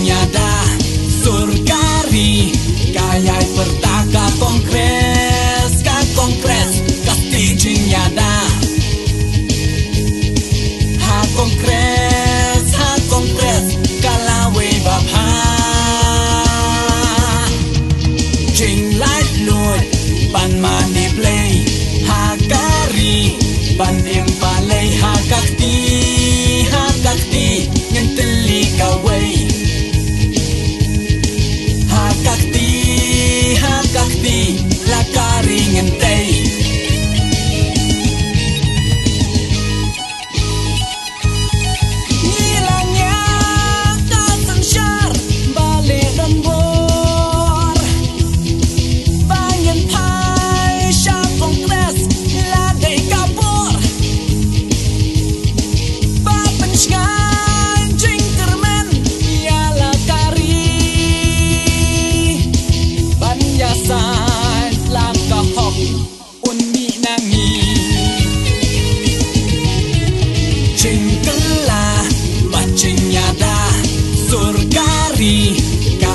nyada surgari kaya pertaka kongres kasti nyada ha kongres kalawe bapha jing light lord ban mani play ha kari ban em palay ha kakti ngenteli kawai ha kakti la kari ngentei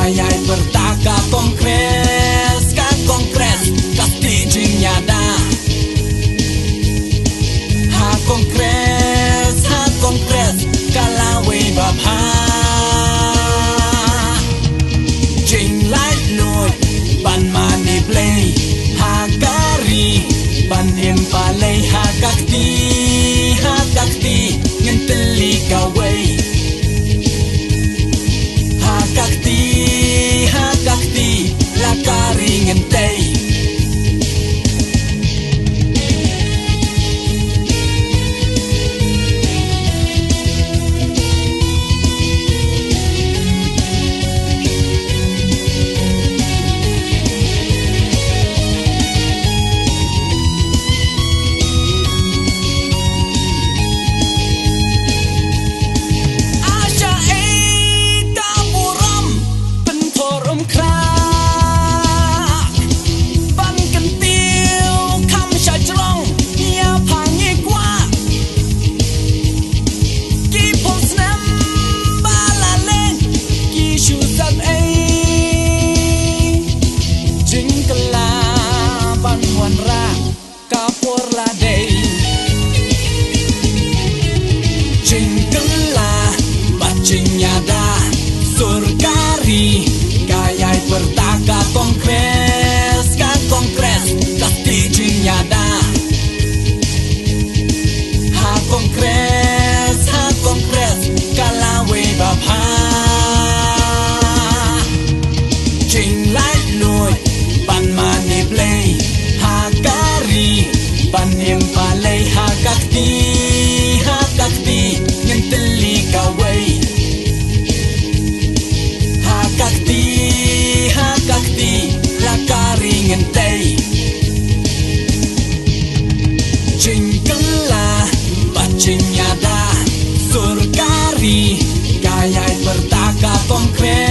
kaya pertaka kongres kasti nyada ha kongres kalawe bapha jing light lord ban mani play ha kari ban em palay ha kakti ngenteli kawai ha kakti la kari ngentei nyada surgari kaya pertaka kongres kasti nyada ha kongres kalawe bapha jing light lord ban mani play ha kari ban em palay ha kakti ngenteli kawai kakti la kari ngentei jingkela bacing nyada surgari kaya pertaka kongres